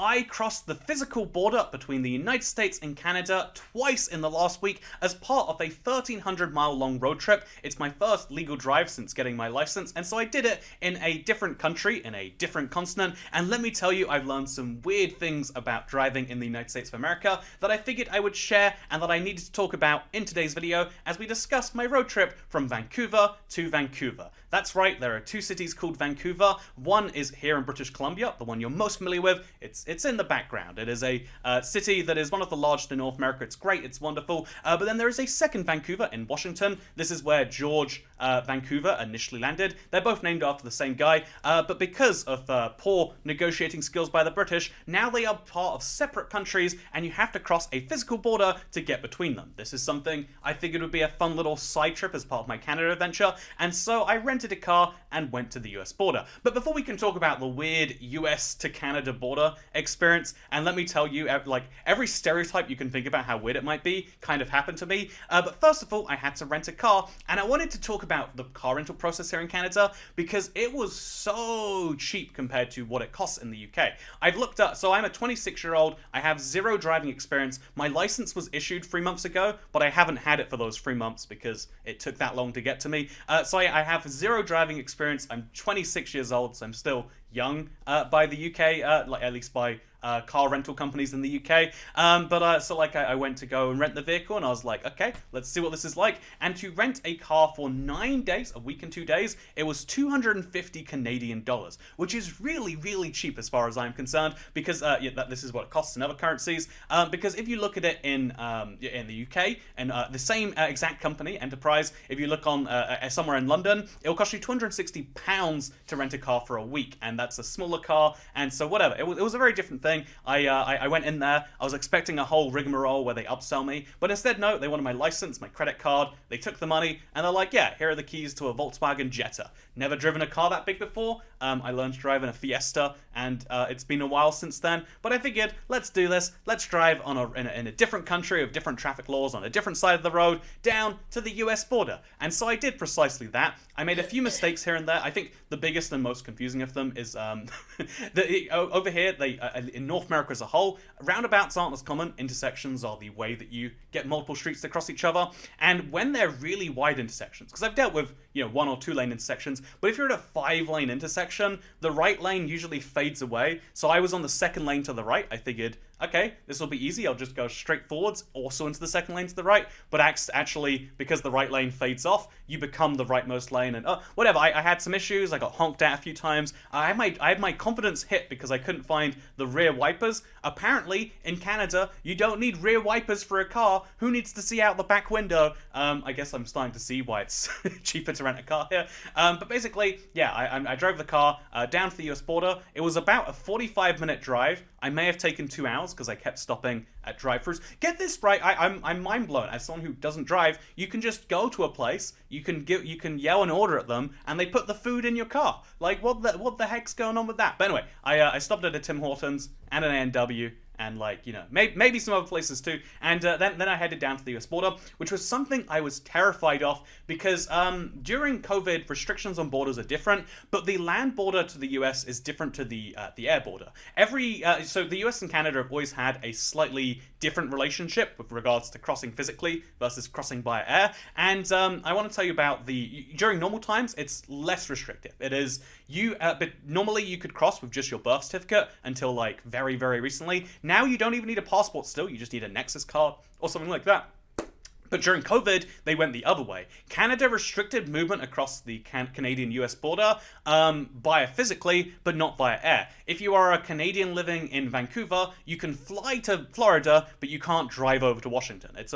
I crossed the physical border between the United States and Canada twice in the last week as part of a 1,300-mile long road trip. It's my first legal drive since getting my license, and so I did it in a different country, in a different continent, and let me tell you, I've learned some weird things about driving in the United States of America that I figured I would share and that I needed to talk about in today's video as we discuss my road trip from Vancouver to Vancouver. That's right, there are two cities called Vancouver. One is here in British Columbia, the one you're most familiar with. It's in the background. It is a city that is one of the largest in North America. It's great, it's wonderful. But then there is a second Vancouver in Washington. This is where George Vancouver initially landed. They're both named after the same guy, but because of poor negotiating skills by the British, now they are part of separate countries, and you have to cross a physical border to get between them. This is something I figured would be a fun little side trip as part of my Canada adventure, and so I rented a car and went to the US border. But before we can talk about the weird US to Canada border experience, and let me tell you, like, every stereotype you can think about how weird it might be kind of happened to me. But first of all, I had to rent a car, and I wanted to talk about the car rental process here in Canada because it was so cheap compared to what it costs in the UK. I've looked up, so I'm a 26-year-old, I have zero driving experience. My license was issued 3 months ago, but I haven't had it for those 3 months because it took that long to get to me. So I have zero driving experience. I'm 26 years old, so I'm still young by the UK, like at least by car rental companies in the UK. I went to go and rent the vehicle, and I was like, okay, let's see what this is like. And to rent a car for 9 days, a week and 2 days, it was 250 Canadian dollars, which is really, really cheap as far as I'm concerned, because this is what it costs in other currencies. Because if you look at it in the UK, and the same exact company, Enterprise, if you look on somewhere in London, it will cost you £260 to rent a car for a week, and that's a smaller car, and so whatever. It was a very different thing. I went in there, I was expecting a whole rigmarole where they upsell me, but instead, no, they wanted my license, my credit card, they took the money, and they're like, yeah, here are the keys to a Volkswagen Jetta. Never driven a car that big before. I learned to drive in a Fiesta, and it's been a while since then, but I figured, let's do this, let's drive in a different country with different traffic laws on a different side of the road, down to the US border. And so I did precisely that. I made a few mistakes here and there. I think the biggest and most confusing of them is over here, in North America as a whole, roundabouts aren't as common. Intersections are the way that you get multiple streets to cross each other, and when they're really wide intersections, because I've dealt with 1 or 2 lane intersections, but if you're at a 5-lane intersection, the right lane usually fades away. So I was on the second lane to the right. I figured, okay, this will be easy, I'll just go straight forwards, also into the second lane to the right. But actually, because the right lane fades off, you become the rightmost lane, and whatever. I had some issues, I got honked at a few times. I had my confidence hit because I couldn't find the rear wipers. Apparently, in Canada, you don't need rear wipers for a car. Who needs to see out the back window? I guess I'm starting to see why it's cheaper to rent a car here. But basically, yeah, I drove the car down to the US border. It was about a 45-minute drive. I may have taken 2 hours because I kept stopping at drive-thrus. Get this right, I'm mind blown. As someone who doesn't drive, you can just go to a place, you can yell an order at them, and they put the food in your car. Like, what the heck's going on with that? But anyway, I stopped at a Tim Hortons and an A&W, and maybe some other places too. And then I headed down to the US border, which was something I was terrified of because during COVID, restrictions on borders are different, but the land border to the US is different to the air border. So the US and Canada have always had a slightly different relationship with regards to crossing physically versus crossing by air. And I want to tell you about during normal times, it's less restrictive. It is but normally you could cross with just your birth certificate until very, very recently. Now you don't even need a passport still, you just need a Nexus card or something like that. But during COVID, they went the other way. Canada restricted movement across the Canadian-US border via physically, but not via air. If you are a Canadian living in Vancouver, you can fly to Florida, but you can't drive over to Washington. It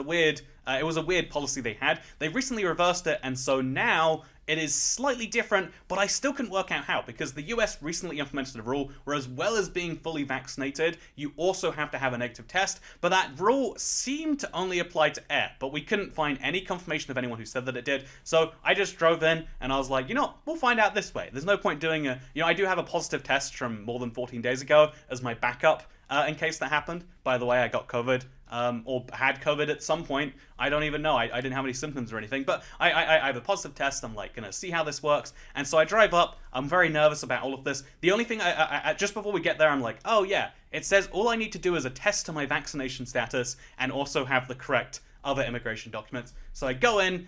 was a weird policy they had. They recently reversed it, and so now it is slightly different, but I still couldn't work out how, because the US recently implemented a rule where, as well as being fully vaccinated, you also have to have a negative test, but that rule seemed to only apply to air, but we couldn't find any confirmation of anyone who said that it did. So I just drove in, and I was like, we'll find out this way. There's no point doing I do have a positive test from more than 14 days ago as my backup, in case that happened. By the way, I got COVID. Or had COVID at some point. I don't even know. I didn't have any symptoms or anything, but I have a positive test. I'm like gonna see how this works, and so I drive up. I'm very nervous about all of this. The only thing I just before we get there, I'm like, oh yeah, it says all I need to do is attest to my vaccination status and also have the correct other immigration documents. So I go in.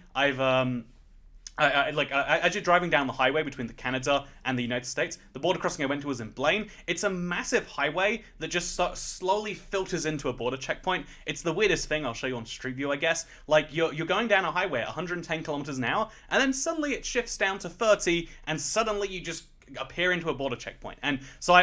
As you're driving down the highway between the Canada and the United States, the border crossing I went to was in Blaine. It's a massive highway that just slowly filters into a border checkpoint. It's the weirdest thing. I'll show you on Street View, I guess. Like, you're going down a highway at 110 kilometers an hour, and then suddenly it shifts down to 30, and suddenly you just appear into a border checkpoint. And so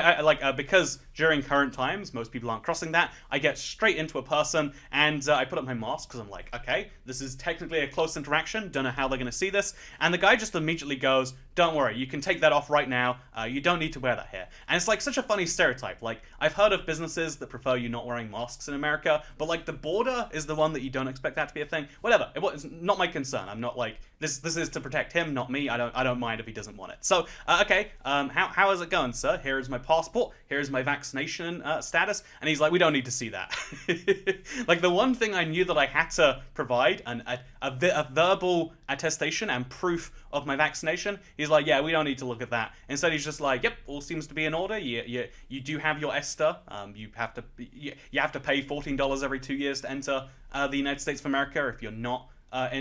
because during current times most people aren't crossing that, I get straight into a person, and I put up my mask because I'm like, okay, this is technically a close interaction, don't know how they're going to see this, and the guy just immediately goes, don't worry, you can take that off right now, you don't need to wear that here. And it's like such a funny stereotype. Like, I've heard of businesses that prefer you not wearing masks in America, but like the border is the one that you don't expect that to be a thing. Whatever, it's not my concern. I'm not like, this is to protect him, not me. I don't mind if he doesn't want it. So okay, how is it going, sir? Here is my passport, here is my vaccination status. And he's like, we don't need to see that. Like, the one thing I knew that I had to provide, a verbal attestation and proof of my vaccination, he's like, yeah, we don't need to look at that. Instead, he's just like, yep, all seems to be in order. You do have your ESTA. You have to pay $14 every 2 years to enter the United States of America if you're not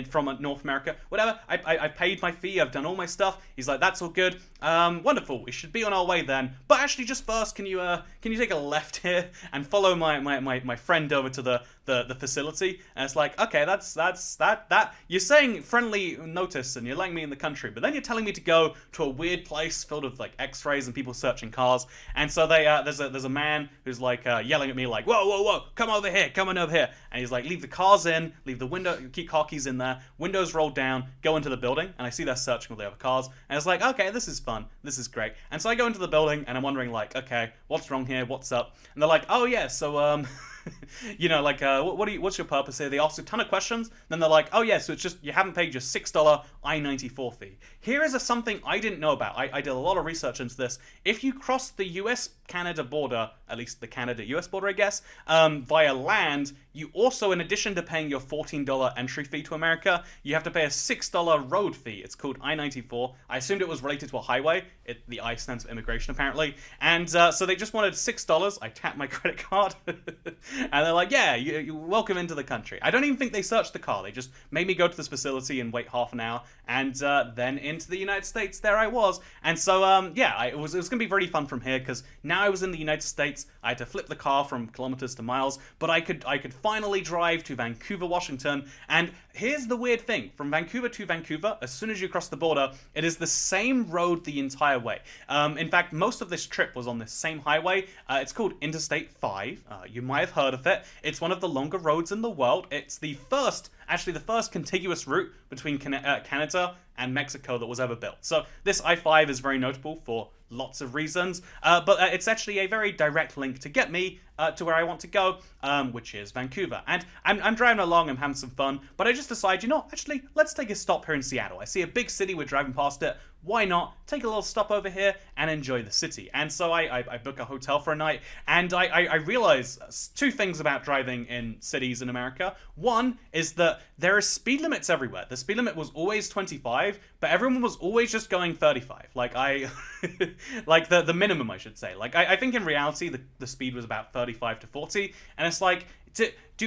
from North America. Whatever, I paid my fee, I've done all my stuff. He's like, that's all good. Wonderful, we should be on our way then. But actually, just first, can you take a left here and follow my friend over to the facility? And it's like, okay, that's that. You're saying friendly notice and you're letting me in the country, but then you're telling me to go to a weird place filled with like X-rays and people searching cars. And so there's a man who's like yelling at me like, whoa, come over here, come on over here. And he's like, leave the cars in, leave the window, keep car keys in there, windows rolled down, go into the building. And I see they're searching all the other cars, and it's like, okay, this is fun, this is great. And so I go into the building and I'm wondering like, okay, what's wrong here, what's up? And they're like, oh yeah, so what's your purpose here? They ask a ton of questions, then they're like, oh yeah, so it's just you haven't paid your $6 I-94 fee. Here is something I didn't know about. I did a lot of research into this. If you cross the US-Canada border, at least the Canada-US border, I guess, via land, you also, in addition to paying your $14 entry fee to America, you have to pay a $6 road fee. It's called I-94. I assumed it was related to a highway. The I stands for immigration, apparently. And so they just wanted $6. I tapped my credit card. And they're like, yeah, you're welcome into the country. I don't even think they searched the car. They just made me go to this facility and wait half an hour. And then into the United States, there I was. And so, it was going to be very fun from here, because now I was in the United States. I had to flip the car from kilometers to miles, but I could finally drive to Vancouver, Washington. And here's the weird thing. From Vancouver to Vancouver, as soon as you cross the border, it is the same road the entire way. In fact, most of this trip was on this same highway. It's called Interstate 5. You might have heard of it. It's one of the longer roads in the world. It's the first contiguous route between Canada and Mexico that was ever built. So this I-5 is very notable for lots of reasons, but it's actually a very direct link to get me to where I want to go, which is Vancouver. And I'm driving along, I'm having some fun, but I just decide, actually, let's take a stop here in Seattle. I see a big city, we're driving past it. Why not take a little stop over here and enjoy the city? And so I book a hotel for a night, and I realize two things about driving in cities in America. One is that there are speed limits everywhere. The speed limit was always 25, but everyone was always just going 35. Like like the minimum, I should say. Like I think in reality the speed was about 35 to 40, and it's like,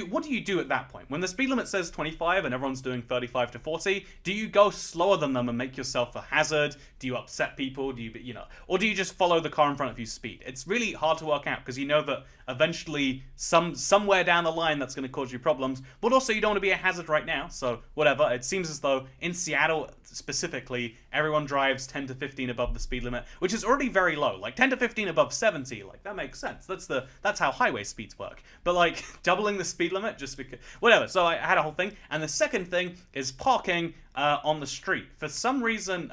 what do you do at that point? When the speed limit says 25 and everyone's doing 35 to 40, do you go slower than them and make yourself a hazard? Do you upset people? Do you or do you just follow the car in front of you speed? It's really hard to work out, because you know that eventually somewhere down the line that's going to cause you problems, but also you don't want to be a hazard right now, so whatever. It seems as though in Seattle specifically, everyone drives 10 to 15 above the speed limit, which is already very low. Like 10 to 15 above 70, like that makes sense. That's how highway speeds work. But like doubling the speed limit just because whatever. So I had a whole thing. And the second thing is parking on the street. For some reason,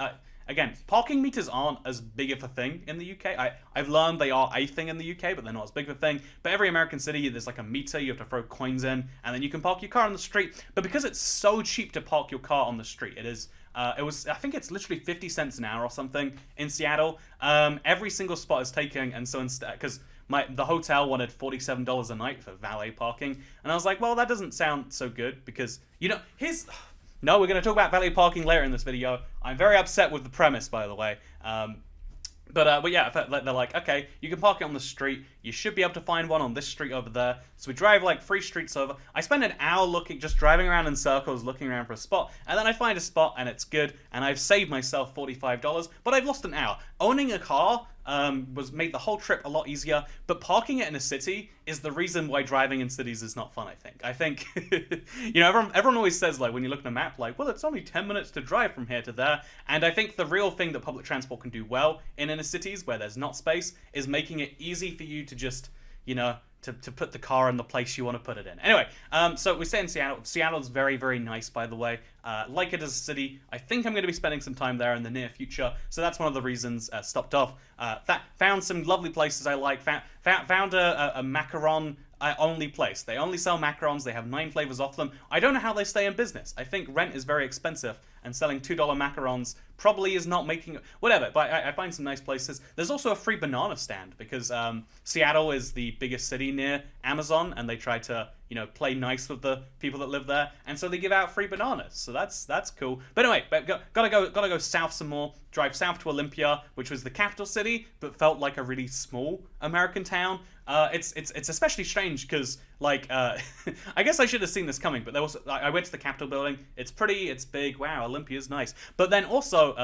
again, parking meters aren't as big of a thing in the UK. I've learned they are a thing in the UK, but they're not as big of a thing. But every American city, there's like a meter, you have to throw coins in, and then you can park your car on the street. But because it's so cheap to park your car on the street, I think it's literally 50 cents an hour or something in Seattle. Every single spot is taken, and so instead, because the hotel wanted $47 a night for valet parking, and I was like, well, that doesn't sound so good because no, we're going to talk about valet parking later in this video. I'm very upset with the premise, by the way. But yeah, they're like, okay, you can park it on the street. You should be able to find one on this street over there. So we drive like 3 streets over. I spend an hour just driving around in circles, looking around for a spot. And then I find a spot and it's good. And I've saved myself $45, but I've lost an hour. Owning a car made the whole trip a lot easier. But parking it in a city is the reason why driving in cities is not fun, I think. Everyone always says, like, when you look at a map, like, well, it's only 10 minutes to drive from here to there. And I think the real thing that public transport can do well in inner cities where there's not space is making it easy for you to just, to put the car in the place you want to put it in. Anyway, so we stay in Seattle. Seattle's very, very nice, by the way. Like it as a city. I think I'm going to be spending some time there in the near future. So that's one of the reasons stopped off. Found some lovely places I like. Found a macaron only place. They only sell macarons. They have 9 flavors off them. I don't know how they stay in business. I think rent is very expensive, and selling $2 macarons probably is not making whatever. But I find some nice places. There's also a free banana stand because Seattle is the biggest city near Amazon, and they try to play nice with the people that live there, and so they give out free bananas. So that's cool. But anyway, gotta go south some more. Drive south to Olympia, which was the capital city, but felt like a really small American town. It's especially strange because I guess I should have seen this coming, but I went to the Capitol building. It's pretty, it's big. Wow, Olympia's nice. But then also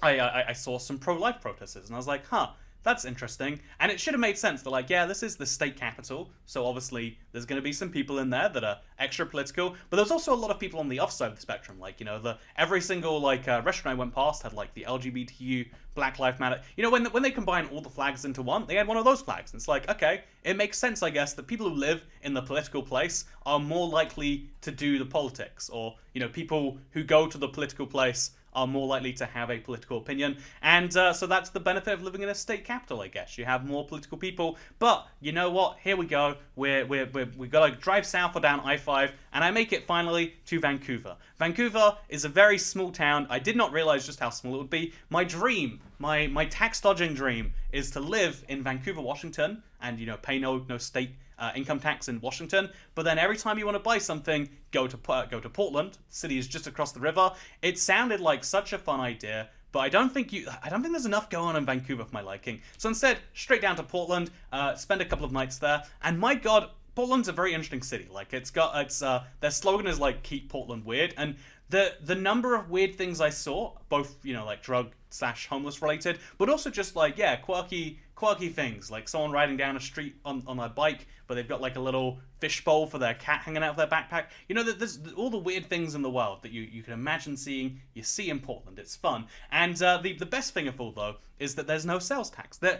I saw some pro-life protesters, and I was like, huh. That's interesting. And it should have made sense. They're like, yeah, this is the state capital, so obviously there's going to be some people in there that are extra political, but there's also a lot of people on the other side of the spectrum. Like, every single restaurant I went past had like the LGBTQ, Black Lives Matter. When they combine all the flags into one, they had one of those flags. And it's like, okay, it makes sense, I guess, that people who live in the political place are more likely to do the politics, or people who go to the political place are more likely to have a political opinion. And so that's the benefit of living in a state capital, I guess. You have more political people. But you know what? Here we go. We got to drive south or down I-5, and I make it finally to Vancouver. Vancouver is a very small town. I did not realize just how small it would be. My dream, my tax-dodging dream, is to live in Vancouver, Washington, and pay no state income tax in Washington, but then every time you want to buy something, go to Portland. The city is just across the river. It sounded like such a fun idea, but I don't think there's enough going on in Vancouver for my liking. So instead, straight down to Portland, spend a couple of nights there, and my God, Portland's a very interesting city. Like their slogan is like keep Portland weird, and the number of weird things I saw, both drug/homeless related, but also just quirky things, like someone riding down a street on a bike, but they've got like a little fishbowl for their cat hanging out of their backpack. There's all the weird things in the world that you can imagine seeing, you see in Portland. It's fun. And the best thing of all, though, is that there's no sales tax. The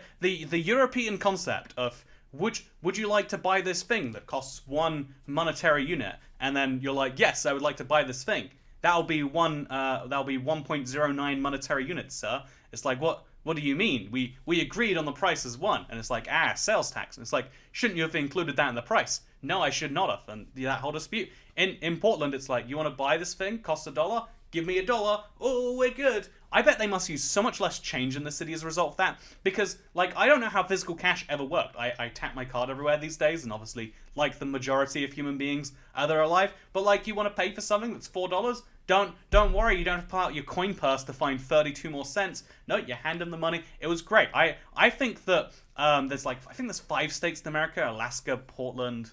European concept of would you like to buy this thing that costs 1 monetary unit, and then you're like, yes, I would like to buy this thing. That'll be 1.09 monetary units, sir. It's like, what do you mean? We agreed on the price as 1. And it's like, sales tax. And it's like, shouldn't you have included that in the price? No, I should not have. And that whole dispute. In Portland, it's like, you want to buy this thing? Costs $1? Give me $1. Oh, we're good. I bet they must use so much less change in the city as a result of that. Because, I don't know how physical cash ever worked. I tap my card everywhere these days, and obviously, like the majority of human beings that are alive. But, you want to pay for something that's $4? Don't worry, you don't have to pull out your coin purse to find 32 more cents. No, you hand them the money. It was great. I think that there's 5 states in America: Alaska, Portland.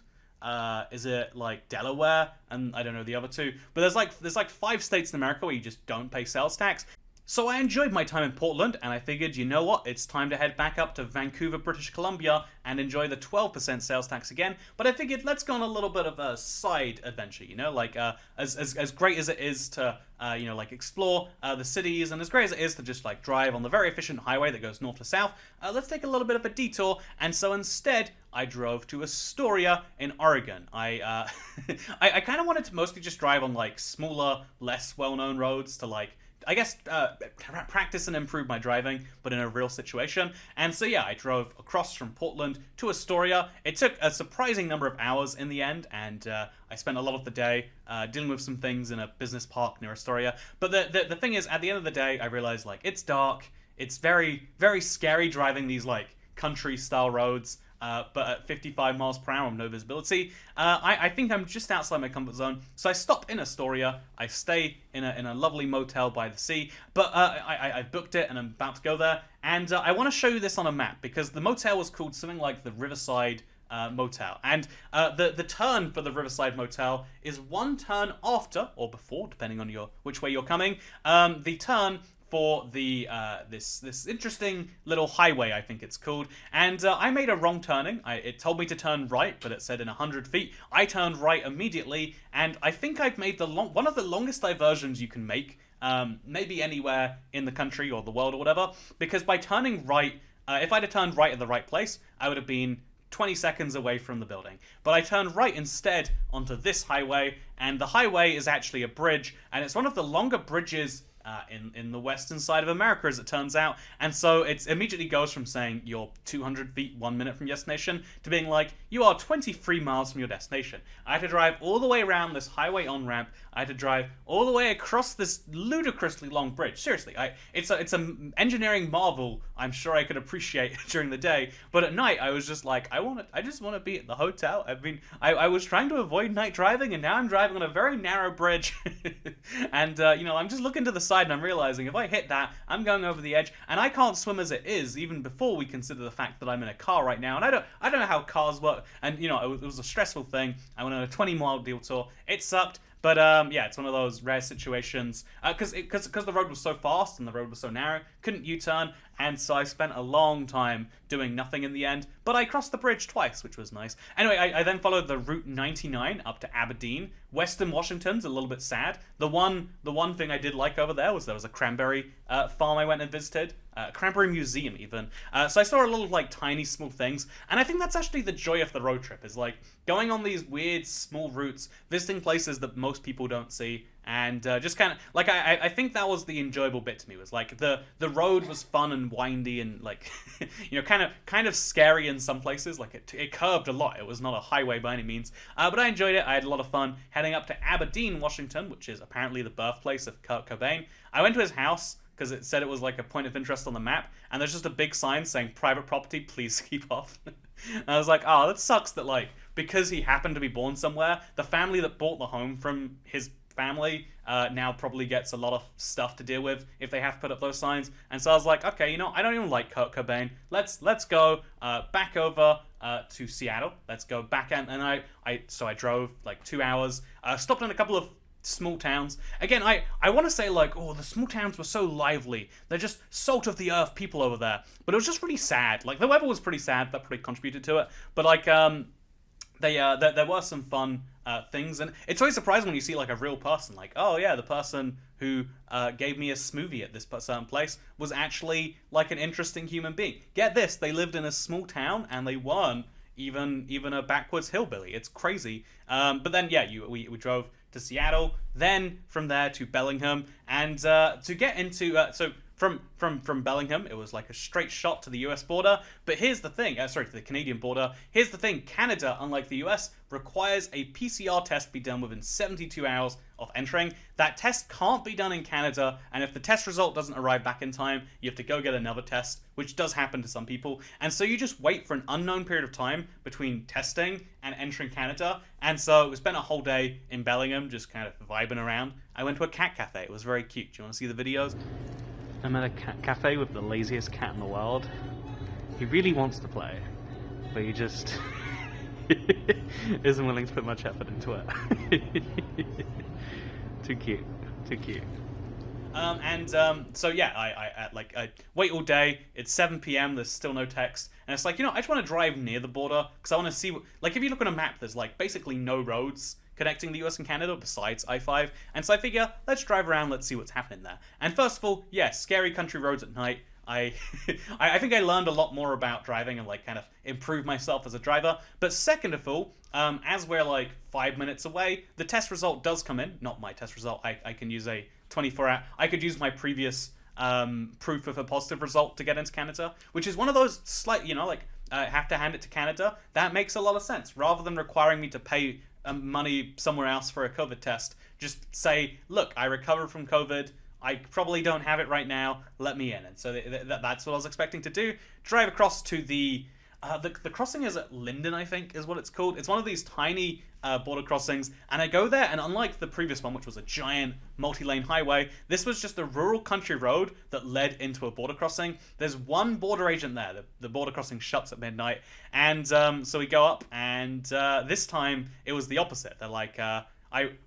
Is it Delaware, and I don't know the other 2. But there's 5 states in America where you just don't pay sales tax. So I enjoyed my time in Portland, and I figured, you know what, it's time to head back up to Vancouver, British Columbia, and enjoy the 12% sales tax again. But I figured, let's go on a little bit of a side adventure, as great as it is to, explore the cities, and as great as it is to just, drive on the very efficient highway that goes north to south, let's take a little bit of a detour, and so instead, I drove to Astoria in Oregon. I kind of wanted to mostly just drive on, smaller, less well-known roads to, practice and improve my driving, but in a real situation. And so yeah, I drove across from Portland to Astoria. It took a surprising number of hours in the end, and I spent a lot of the day dealing with some things in a business park near Astoria. But the thing is, at the end of the day, I realized it's dark. It's very, very scary driving these country-style roads, but at 55 miles per hour with no visibility. I think I'm just outside my comfort zone, so I stop in Astoria. I stay in a lovely motel by the sea, but I booked it and I'm about to go there, and I want to show you this on a map, because the motel was called something like the Riverside Motel, and the turn for the Riverside Motel is one turn after, or before, depending on which way you're coming, the turn for the this interesting little highway, I think it's called, and I made a wrong turning. It told me to turn right, but it said in 100 feet. I turned right immediately, and I think I've made one of the longest diversions you can make, maybe anywhere in the country or the world or whatever, because by turning right, if I'd have turned right at the right place, I would have been 20 seconds away from the building. But I turned right instead onto this highway, and the highway is actually a bridge, and it's one of the longer bridges in the western side of America, as it turns out, and so it immediately goes from saying you're 200 feet 1 minute from your destination to being like, you are 23 miles from your destination. I had to drive all the way around this highway on-ramp. I had to drive all the way across this ludicrously long bridge. Seriously, it's an engineering marvel I'm sure I could appreciate during the day, but at night I was just like, I just want to be at the hotel. I mean, I was trying to avoid night driving, and now I'm driving on a very narrow bridge, and I'm just looking to the side, and I'm realizing if I hit that, I'm going over the edge, and I can't swim as it is, even before we consider the fact that I'm in a car right now, and I don't know how cars work, and it was a stressful thing. I went on a 20-mile deal tour. It sucked. But yeah, it's one of those rare situations, because the road was so fast and the road was so narrow, couldn't U-turn, and so I spent a long time doing nothing in the end, but I crossed the bridge twice, which was nice. Anyway, I then followed the Route 99 up to Aberdeen. Western Washington's a little bit sad. The one thing I did like over there was a cranberry farm I went and visited, cranberry museum even. So I saw a lot of tiny small things, and I think that's actually the joy of the road trip, is going on these weird small routes, visiting places that most people don't see, and just kind of I think that was the enjoyable bit to me, was the road was fun and windy and kind of scary in some places. It curved a lot. It was not a highway by any means, but I enjoyed it. I had a lot of fun heading up to Aberdeen, Washington, which is apparently the birthplace of Kurt Cobain. I went to his house because it said it was a point of interest on the map, and there's just a big sign saying private property, please keep off. And I was like, oh, that sucks that because he happened to be born somewhere, the family that bought the home from his family now probably gets a lot of stuff to deal with if they have to put up those signs. And so I was like, okay, I don't even like Kurt Cobain. Let's go back over to Seattle. Let's go back, and I drove 2 hours, stopped in a couple of small towns. Again, I want to say the small towns were so lively. They're just salt of the earth people over there. But it was just really sad. The weather was pretty sad. That probably contributed to it. But there were some fun things, and it's always surprising when you see a real person. Oh yeah, the person who gave me a smoothie at this certain place was actually an interesting human being. Get this, they lived in a small town and they weren't even a backwoods hillbilly. It's crazy. But then yeah, we drove to Seattle, then from there to Bellingham, and to get into From Bellingham, it was a straight shot to the US border. But here's the thing, to the Canadian border. Here's the thing, Canada, unlike the US, requires a PCR test be done within 72 hours of entering. That test can't be done in Canada, and if the test result doesn't arrive back in time, you have to go get another test, which does happen to some people. And so you just wait for an unknown period of time between testing and entering Canada. And so we spent a whole day in Bellingham just kind of vibing around. I went to a cat cafe. It was very cute. Do you want to see the videos? I'm at a cafe with the laziest cat in the world. He really wants to play, but he just isn't willing to put much effort into it. Too cute. So yeah, I wait all day. It's 7 p.m. There's still no text, and it's I just want to drive near the border because I want to see if you look on a map, there's basically no roads connecting the US and Canada besides I-5, and so I figure, let's drive around, let's see what's happening there. And first of all, yeah, scary country roads at night. I think I learned a lot more about driving and kind of improved myself as a driver. But second of all, as we're 5 minutes away, the test result does come in. Not my test result. I can use a 24-hour. I could use my previous proof of a positive result to get into Canada, which is one of those slight, have to hand it to Canada. That makes a lot of sense. Rather than requiring me to pay money somewhere else for a COVID test, just say, look, I recovered from COVID I probably don't have it right now. Let me in. And so that's what I was expecting to do. Drive across to the crossing is at Linden, I think, is what it's called. It's one of these tiny border crossings, and I go there, and unlike the previous one, which was a giant multi-lane highway, this was just a rural country road that led into a border crossing. There's one border agent there. The border crossing shuts at midnight, and so we go up, and this time it was the opposite. They're like, I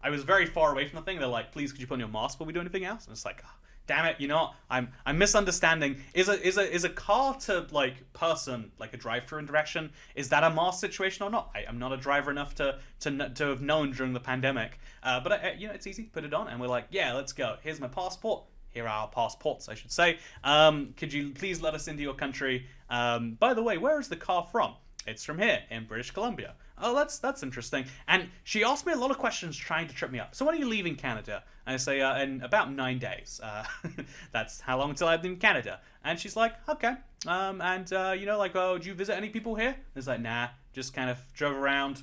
was very far away from the thing. They're like, please, could you put on your mask while we do anything else? And it's like, oh, damn it, you know what? I'm misunderstanding. Is a car to like person like a drive-through interaction? Is that a mask situation or not? I'm not a driver enough to have known during the pandemic. But you know, it's easy. Put it on, and we're like, yeah, let's go. Here's my passport. Here are our passports, I should say. Could you please let us into your country? By the way, where is the car from? It's from here in British Columbia. Oh, that's interesting. And she asked me a lot of questions trying to trip me up. So when are you leaving Canada? And I say, in about 9 days. That's how long until I'm in Canada. And she's like, okay. You know, like, oh, do you visit any people here? And it's like, nah, just kind of drove around.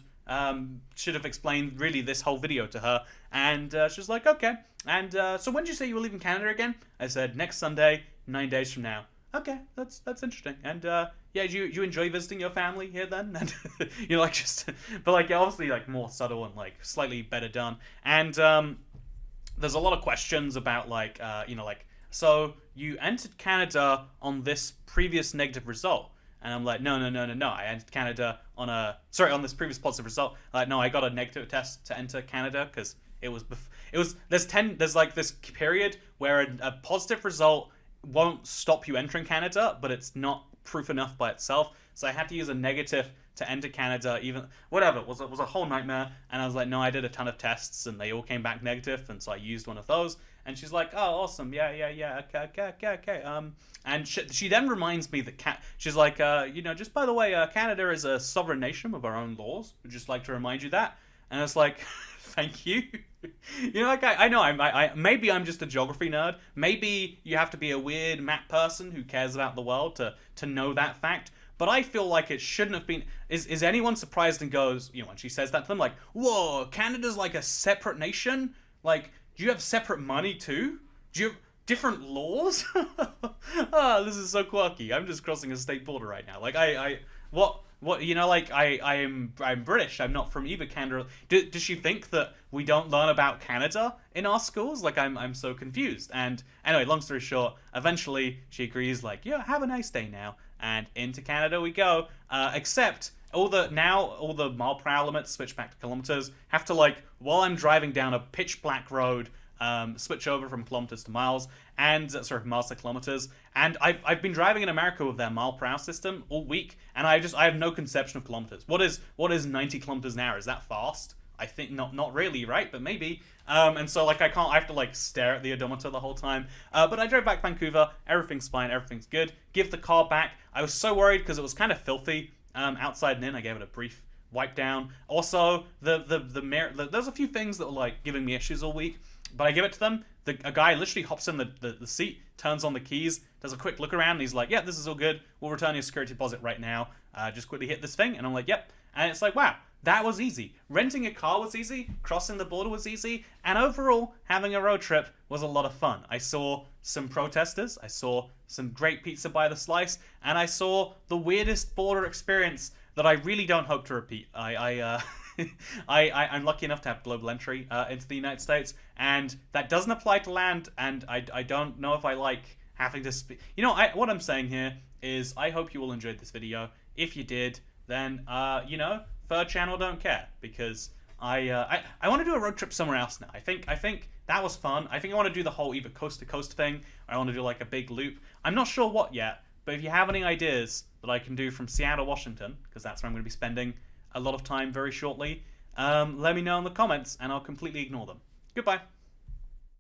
Should have explained really this whole video to her. And she's like, okay. And so when did you say you were leaving Canada again? I said, next Sunday, 9 days from now. Okay, that's interesting. And yeah, do you enjoy visiting your family here then? And you know, like just, but like obviously like more subtle and like slightly better done. And there's a lot of questions about like you know, like, so you entered Canada on this previous negative result. And I'm like, no. I entered Canada on this previous positive result. Like, no, I got a negative test to enter Canada because there's like this period where a positive result won't stop you entering Canada, but it's not proof enough by itself. So I had to use a negative to enter Canada, even whatever. It was a whole nightmare. And I was like, no, I did a ton of tests and they all came back negative, and so I used one of those. And she's like, oh, awesome, yeah, okay. And she then reminds me that she's like, you know, just by the way, Canada is a sovereign nation with our own laws. I'd just like to remind you that. And I was like, thank you. You know, like I know I maybe I'm just a geography nerd. Maybe you have to be a weird map person who cares about the world to know that fact. But I feel like it shouldn't have been. Is anyone surprised and goes, you know, when she says that to them, like, whoa, Canada's like a separate nation? Like, do you have separate money too? Do you have different laws? Oh, this is so quirky. I'm just crossing a state border right now. Like what you know, like I'm British. I'm not from either Canada. Does she think that we don't learn about Canada in our schools? Like I'm so confused. And anyway, long story short, eventually she agrees. Like, yeah, have a nice day now. And into Canada we go. Except all the mile per hour limits switch back to kilometers. Have to, like, while I'm driving down a pitch black road, switch over from kilometers to miles, and miles to kilometers. And I've been driving in America with their mile per hour system all week, and I have no conception of kilometers. What is 90 kilometers an hour? Is that fast? I think not really, right? But maybe. And so like I have to like stare at the odometer the whole time. But I drove back Vancouver. Everything's fine. Everything's good. Give the car back. I was so worried because it was kind of filthy outside and in. I gave it a brief wipe down. Also, the mirror. There's a few things that were like giving me issues all week. But I give it to them. A guy literally hops in the seat, turns on the keys, does a quick look around, and he's like, yeah, this is all good. We'll return your security deposit right now. Just quickly hit this thing. And I'm like, yep. And it's like, wow, that was easy. Renting a car was easy. Crossing the border was easy. And overall, having a road trip was a lot of fun. I saw some protesters. I saw some great pizza by the slice. And I saw the weirdest border experience that I really don't hope to repeat. I'm lucky enough to have global entry into the United States, and that doesn't apply to land, and I don't know if I like having to speak. You know, what I'm saying here is I hope you all enjoyed this video. If you did, then, you know, third channel don't care, because I want to do a road trip somewhere else now. I think that was fun. I think I want to do the whole either coast-to-coast thing, or I want to do like a big loop. I'm not sure what yet, but if you have any ideas that I can do from Seattle, Washington, because that's where I'm going to be spending a lot of time very shortly, let me know in the comments and I'll completely ignore them. Goodbye.